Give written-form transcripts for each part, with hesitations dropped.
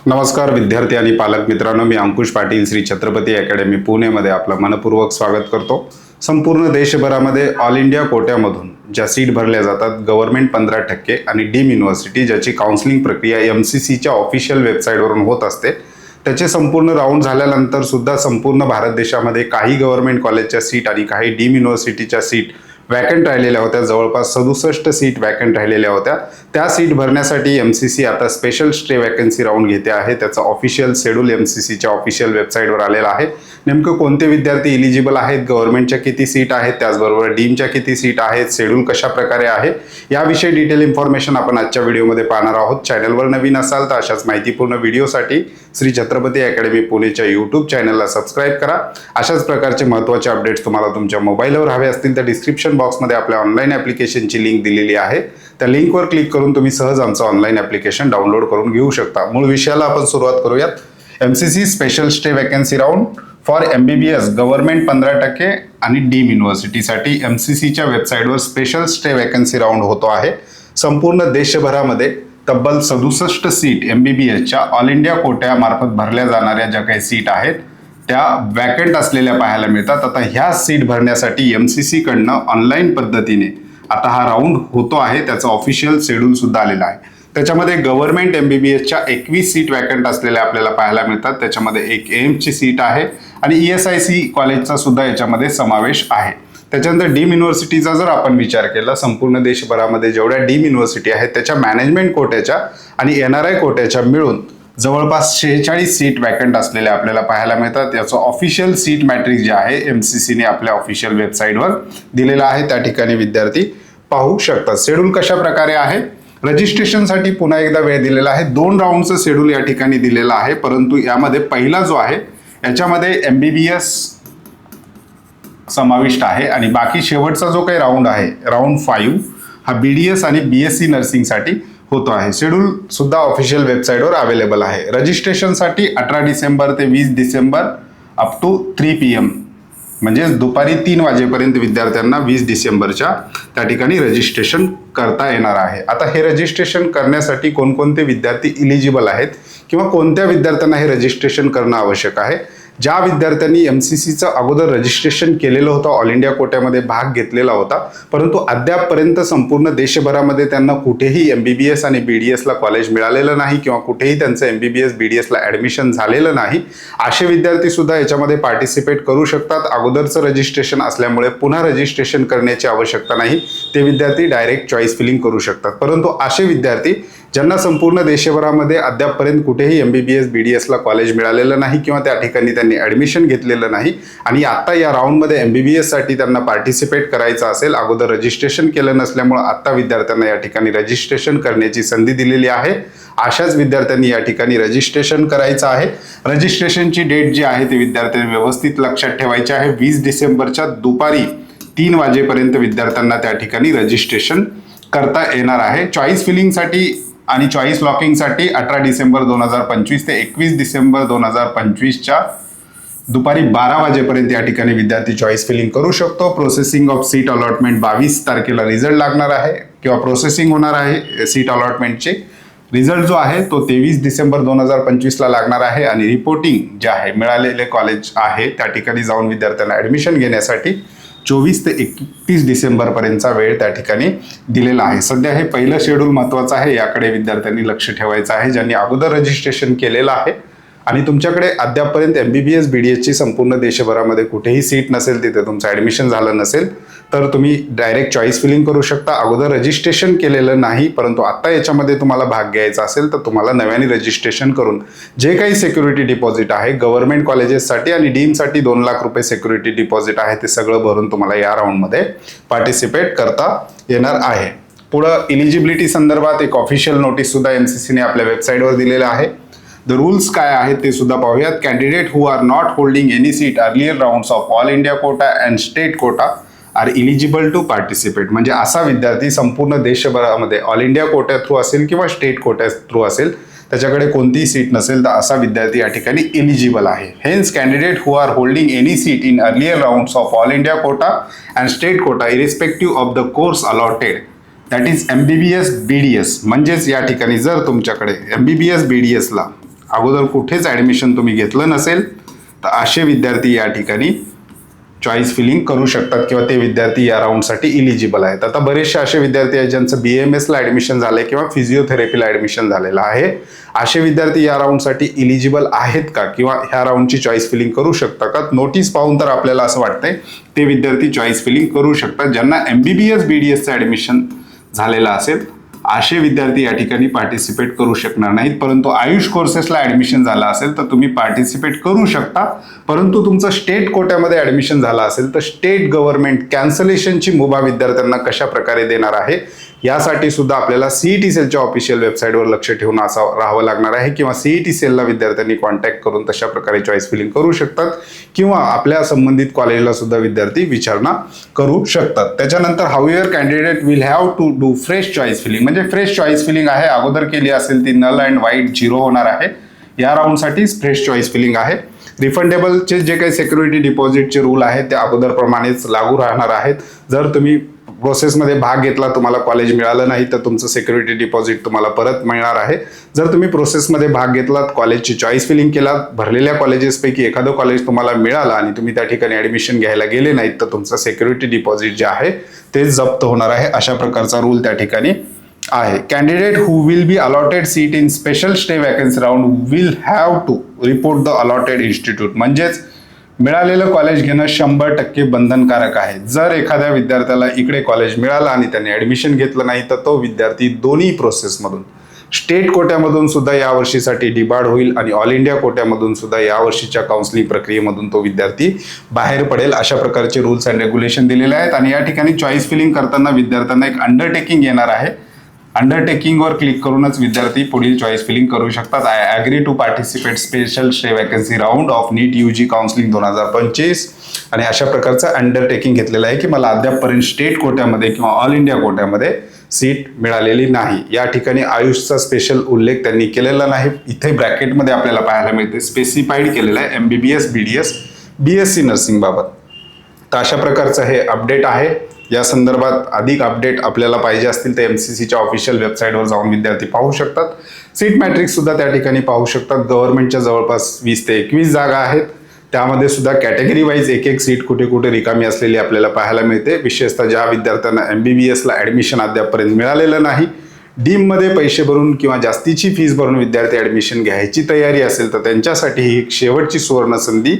नमस्कार विद्यार्थी आणि पालक मित्रांनो, मी अंकुश पाटील श्री छत्रपती अकॅडमी पुणेमध्ये आपलं मनपूर्वक स्वागत करतो। संपूर्ण देशभरामध्ये ऑल इंडिया कोट्यामधून ज्या सीट भरल्या जातात गव्हर्नमेंट 15% आणि डीम युनिव्हर्सिटी ज्याची काउन्सिलिंग प्रक्रिया MCCच्या ऑफिशियल वेबसाईटवरून होत असते, त्याचे संपूर्ण राऊंड झाल्यानंतर सुद्धा संपूर्ण भारत देशामध्ये काही गव्हर्नमेंट कॉलेजच्या सीट आणि काही डीम युनिव्हर्सिटीच्या सीट वॅकंट राहिलेल्या होत्या। जवळपास 67 सीट वॅकंट राहिलेल्या होत्या। त्या सीट भरण्यासाठी MCC आता स्पेशल स्टे वॅकन्सी राऊंड घेते आहे। त्याचा ऑफिशियल शेड्यूल MCCच्या ऑफिशियल वेबसाईटवर आलेला आहे। नेमकं कोणते विद्यार्थी एलिजिबल आहेत, गव्हर्नमेंटच्या किती सीट आहेत, त्याचबरोबर डीमच्या किती सीट आहेत, शेड्यूल कशा प्रकारे आहे, याविषयी डिटेल इन्फॉर्मेशन आपण आजच्या व्हिडिओमध्ये पाहणार आहोत। चॅनलवर नवीन असाल तर अशाच माहितीपूर्ण व्हिडिओसाठी श्री छत्रपती अकॅडमी पुणेच्या YouTube चॅनलला सबस्क्राईब करा। अशाच प्रकारचे महत्त्वाचे अपडेट्स तुम्हाला तुमच्या मोबाईलवर हवे असतील तर डिस्क्रिप्शन बॉक्समध्ये आपल्या ऑनलाईन ॲप्लिकेशनची लिंक दिलेली आहे। त्या लिंकवर क्लिक करून तुम्ही सहज आमचं ऑनलाईन ॲप्लिकेशन डाउनलोड करून घेऊ शकता। मूळ विषयाला आपण सुरुवात करूयात। MCC special stay vacancy round for MBBS government 15% आणि डीम युनिव्हर्सिटीसाठी MCCच्या वेबसाईटवर स्पेशल स्टे वॅकन्सी राऊंड होतो आहे। संपूर्ण देशभरामध्ये तब्बल 67 सीट MBBSच्या ऑल इंडिया कोट्यामार्फत भरल्या जाणाऱ्या ज्या काही सीट आहेत त्या वॅकंट असलेल्या पाहायला मिळतात। आता ह्या सीट भरण्यासाठी MCC कडनं ऑनलाईन पद्धतीने आता हा राऊंड होतो आहे। त्याचं ऑफिशियल शेड्यूल सुद्धा आलेलं आहे। त्याच्यामध्ये गव्हर्नमेंट MBBSच्या 21 सीट वॅकंट असलेल्या आपल्याला पाहायला मिळतात। त्याच्यामध्ये एक AIMSची सीट आहे आणि ESIC कॉलेजचा सुद्धा याच्यामध्ये समावेश आहे। त्याच्यानंतर डीम युनिव्हर्सिटीचा जर आपण विचार केला, संपूर्ण देशभरामध्ये जेवढ्या डीम युनिव्हर्सिटी आहेत त्याच्या मॅनेजमेंट कोट्याच्या आणि NRI कोट्याच्या मिळून जवळपास 46 सीट वॅकंट असलेल्या आपल्याला पाहायला मिळतात। याचं ऑफिशियल सीट मॅट्रिक्स जे आहे MCCने आपल्या ऑफिशियल वेबसाईटवर दिलेला आहे, त्या ठिकाणी विद्यार्थी पाहू शकतात। शेड्यूल कशा प्रकारे आहे, रजिस्ट्रेशनसाठी पुन्हा एकदा वेळ दिलेला आहे। 2 राऊंडचं शेड्यूल या ठिकाणी दिलेलं आहे, परंतु यामध्ये पहिला जो आहे याच्यामध्ये MBBS समाविष्ट आहे आणि बाकी शेवटचा जो काही राऊंड आहे राऊंड 5 हा BDS आणि BSc नर्सिंगसाठी होतो आहे। शेड्यूल सुद्धा ऑफिशियल वेबसाईटवर अवेलेबल आहे। रजिस्ट्रेशनसाठी 18 डिसेंबर ते 20 डिसेंबर अप टू 3 PM म्हणजे दुपारी 3 वाजेपर्यंत विद्यार्थ्यांना 20 डिसेंबरच्या त्या ठिकाणी रजिस्ट्रेशन करता येणार आहे। आता हे रजिस्ट्रेशन करण्यासाठी कोणकोणते विद्यार्थी इलिजिबल आहेत किंवा कोणत्या विद्यार्थ्यांना हे रजिस्ट्रेशन करणं आवश्यक आहे, ज्या विद्यार्थ्यांनी MCCचं अगोदर रजिस्ट्रेशन केलेलं होतं, ऑल इंडिया कोट्यामध्ये भाग घेतलेला होता, परंतु अद्यापपर्यंत संपूर्ण देशभरामध्ये त्यांना कुठेही MBBS आणि BDSला कॉलेज मिळालेलं नाही किंवा कुठेही त्यांचं MBBS BDSला ॲडमिशन झालेलं नाही, असे विद्यार्थी सुद्धा याच्यामध्ये पार्टिसिपेट करू शकतात। अगोदरचं रजिस्ट्रेशन असल्यामुळे पुन्हा रजिस्ट्रेशन करण्याची आवश्यकता नाही, ते विद्यार्थी डायरेक्ट चॉईस फिलिंग करू शकतात। परंतु असे विद्यार्थी ज्यांना संपूर्ण देशभरामध्ये अद्यापपर्यंत कुठेही MBBS BDSला कॉलेज मिळालेलं नाही किंवा त्या ठिकाणी त्यांनी ॲडमिशन घेतलेलं नाही आणि आता या राऊंडमध्ये MBBSसाठी त्यांना पार्टिसिपेट करायचं असेल, अगोदर रजिस्ट्रेशन केलं नसल्यामुळे आता विद्यार्थ्यांना या ठिकाणी रजिस्ट्रेशन करण्याची संधी दिलेली आहे। अशाच विद्यार्थ्यांनी या ठिकाणी रजिस्ट्रेशन करायचं आहे। रजिस्ट्रेशनची डेट जी आहे ती विद्यार्थ्यांनी व्यवस्थित लक्षात ठेवायची आहे। 20 डिसेंबरच्या दुपारी 3 वाजेपर्यंत विद्यार्थ्यांना त्या ठिकाणी रजिस्ट्रेशन करता येणार आहे। चॉईस फिलिंगसाठी आणि चॉईस लॉकिंगसाठी 18 डिसेंबर 2025 ते 21 डिसेंबर 2025च्या दुपारी 12 वाजेपर्यंत या ठिकाणी विद्यार्थी चॉईस फिलिंग करू शकतो। प्रोसेसिंग ऑफ सीट अलॉटमेंट 22 तारखेला रिझल्ट लागणार आहे किंवा प्रोसेसिंग होणार आहे सीट अलॉटमेंटचे। रिझल्ट जो आहे तो 23 डिसेंबर 2025ला लागणार आहे आणि रिपोर्टिंग जे आहे मिळालेले कॉलेज आहे त्या ठिकाणी जाऊन विद्यार्थ्यांना ॲडमिशन घेण्यासाठी 24 ते 31 डिसेंबरपर्यंतचा वेळ त्या ठिकाणी दिलेला आहे। सध्या हे पहिलं शेड्यूल महत्त्वाचं आहे, याकडे विद्यार्थ्यांनी लक्ष ठेवायचं आहे। ज्यांनी अगोदर रजिस्ट्रेशन केलेलं आहे आणि तुमच्याकडे अद्यापपर्यंत MBBS BDSची संपूर्ण देशभरामध्ये कुठेही सीट नसेल, तिथे तुमचं ॲडमिशन झालं नसेल तर तुम्ही डायरेक्ट चॉईस फिलिंग करू शकता। अगोदर रजिस्ट्रेशन केलेलं नाही परंतु आता याच्यामध्ये तुम्हाला भाग घ्यायचा असेल तर तुम्हाला नव्याने रजिस्ट्रेशन करून जे काही सिक्युरिटी डिपॉझिट आहे गव्हर्नमेंट कॉलेजेससाठी आणि डीमसाठी 2 लाख रुपये सिक्युरिटी डिपॉझिट आहे ते सगळं भरून तुम्हाला या राऊंडमध्ये पार्टिसिपेट करता येणार आहे। पुढं इलिजिबिलिटी संदर्भात एक ऑफिशियल नोटीस सुद्धा MCCने आपल्या वेबसाईटवर दिलेलं आहे। द रूल्स काय आहेत ते सुद्धा पाहूयात। Candidate who are not holding any seat earlier rounds of all India quota and state quota are eligible to participate, म्हणजे असा विद्यार्थी संपूर्ण देशभरामध्ये ऑल इंडिया कोट्या थ्रू असेल किंवा स्टेट कोट्या थ्रू असेल, त्याच्याकडे कोणतीही सीट नसेल तर असा विद्यार्थी या ठिकाणी इलिजिबल आहे। Hence candidate who are holding any seat in earlier rounds of all India quota and state quota irrespective of the course allotted that is MBBS BDS, म्हणजेच या ठिकाणी जर तुमच्याकडे MBBS BDSला अगोदर कुठेच ॲडमिशन तुम्ही घेतलं नसेल तर असे विद्यार्थी या ठिकाणी चॉईस फिलिंग करू शकतात किंवा ते विद्यार्थी या राऊंडसाठी इलिजिबल आहेत. आता बरेचसे असे विद्यार्थी आहेत ज्यांचं BAMSला ॲडमिशन झालं आहे किंवा फिजिओथेरपीला ॲडमिशन झालेलं आहे. असे विद्यार्थी या राऊंडसाठी इलिजिबल आहेत का किंवा ह्या राऊंडची चॉईस फिलिंग करू शकता का? नोटीस पाहून तर आपल्याला असं वाटतंय ते विद्यार्थी चॉईस फिलिंग करू शकतात. ज्यांना MBBS BDSचं ॲडमिशन झालेलं असेल असे विद्यार्थी या ठिकाणी पार्टिसिपेट करू शकणार नाहीत. परंतु आयुष कोर्सेसला ॲडमिशन झालं असेल तर तुम्ही पार्टिसिपेट करू शकता. परंतु तुमचं स्टेट कोट्यामध्ये ॲडमिशन झालं असेल तर स्टेट गव्हर्नमेंट कॅन्सलेशनची मुभा विद्यार्थ्यांना कशा प्रकारे देणार आहे यासाठी सुद्धा आपल्याला CET सेलच्या ऑफिशियल वेबसाईटवर लक्ष ठेवून राहावं लागणार आहे किंवा CET सेलला विद्यार्थ्यांनी कॉन्टॅक्ट करून तशा प्रकारे चॉईस फिलिंग करू शकतात किंवा आपल्या संबंधित कॉलेजला सुद्धा विद्यार्थी विचारणा करू शकतात. त्याच्यानंतर however candidate will have to do fresh choice filling. म्हणजे फ्रेश चॉईस फिलिंग आहे, अगोदर केली असेल ती नल अँड वाईट 0 होणार आहे. या राऊंडसाठी फ्रेश चॉईस फिलिंग आहे. रिफंडेबलचे जे काही सिक्युरिटी डिपॉझिटचे रूल आहेत ते अगोदरप्रमाणेच लागू राहणार आहेत. जर तुम्ही प्रोसेसमध्ये भाग घेतला, तुम्हाला कॉलेज मिळालं नाही तर तुमचं सिक्युरिटी डिपॉझिट तुम्हाला परत मिळणार आहे. जर तुम्ही प्रोसेसमध्ये भाग घेतलात, कॉलेजची चॉईस फिलिंग केलात, भरलेल्या कॉलेजेसपैकी एखादं कॉलेज तुम्हाला मिळालं आणि तुम्ही त्या ठिकाणी ॲडमिशन घ्यायला गेले नाहीत तर तुमचं सिक्युरिटी डिपॉझिट जे आहे ते जप्त होणार आहे. अशा प्रकारचा रूल त्या ठिकाणी आहे. Candidate who will be allotted seat in special stay vacancy round will have to report the allotted institute. म्हणजेच मिळालेलं कॉलेज घेणं 100% बंधनकारक आहे. जर एखाद्या विद्यार्थ्याला इकडे कॉलेज मिळालं आणि त्याने ॲडमिशन घेतलं नाही तर तो विद्यार्थी दोन्ही प्रोसेसमधून, स्टेट कोट्यामधून सुद्धा या वर्षीसाठी डिबार्ड होईल आणि ऑल इंडिया कोट्यामधून सुद्धा या वर्षीच्या काउन्सिलिंग प्रक्रियेमधून तो विद्यार्थी बाहेर पडेल. अशा प्रकारचे रूल्स अँड रेग्युलेशन दिलेले आहेत. आणि या ठिकाणी चॉईस फिलिंग करताना विद्यार्थ्यांना एक अंडरटेकिंग येणार आहे. अंडरटेकिंगवर क्लिक करूनच विद्यार्थी पुढील चॉईस फिलिंग करू शकतात. I agree to participate special stay vacancy round of NEET UG counselling 2025. आणि अशा प्रकारचं अंडरटेकिंग घेतलेलं आहे की मला अद्यापपर्यंत स्टेट कोट्यामध्ये किंवा ऑल इंडिया कोट्यामध्ये सीट मिळालेली नाही. या ठिकाणी आयुषचा स्पेशल उल्लेख त्यांनी केलेला नाही. इथे ब्रॅकेटमध्ये आपल्याला पाहायला मिळते, स्पेसिफाईड केलेलं आहे MBBS BDS BSc नर्सिंग बाबत. तर अशा प्रकारचं हे अपडेट आहे. या संदर्भात अधिक अपडेट आपल्याला पाहिजे असतील तर MCCच्या ऑफिशियल वेबसाईटवर जाऊन विद्यार्थी पाहू शकतात. सीट मॅट्रिक्स सुद्धा त्या ठिकाणी पाहू शकतात. गव्हर्नमेंटच्या जवळपास 20 ते 21 जागा आहेत. त्यामध्ये सुद्धा कॅटेगरी वाईज एक सीट कुठे कुठे रिकामी असलेली आपल्याला पाहायला मिळते. विशेषतः ज्या विद्यार्थ्यांना MBBSला ॲडमिशन अद्यापपर्यंत मिळालेलं नाही, डीममध्ये पैसे भरून किंवा जास्तीची फीस भरून विद्यार्थी ॲडमिशन घ्यायची तयारी असेल तर त्यांच्यासाठी ही शेवटची सुवर्ण संधी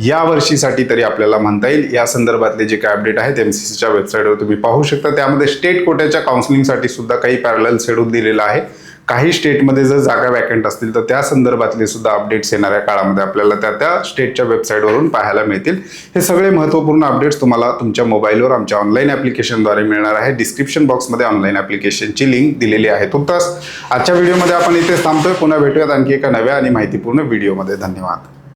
या वर्षीसाठी तरी आपल्याला म्हणता येईल. या संदर्भातले जे काही अपडेट आहेत MCCच्या वेबसाईटवर तुम्ही पाहू शकता. त्यामध्ये स्टेट कोट्याच्या काउन्सिलिंगसाठी सुद्धा काही पॅरलल शेड्यूल दिलेलं आहे. काही स्टेटमध्ये जर जागा वॅकंट असतील तर त्या संदर्भातले सुद्धा अपडेट्स येणाऱ्या काळामध्ये आपल्याला त्या स्टेटच्या वेबसाईटवरून पाहायला मिळतील. हे सगळे महत्त्वपूर्ण अपडेट्स तुम्हाला तुमच्या मोबाईलवर आमच्या ऑनलाईन ॲप्लिकेशनद्वारे मिळणार आहे. डिस्क्रिप्शन बॉक्समध्ये ऑनलाईन ॲप्लिकेशनची लिंक दिलेली आहे. तुर्तास आजच्या व्हिडिओमध्ये आपण इथे थांबतोय. पुन्हा भेटूयात आणखी एका नव्या आणि माहितीपूर्ण व्हिडिओमध्ये. धन्यवाद.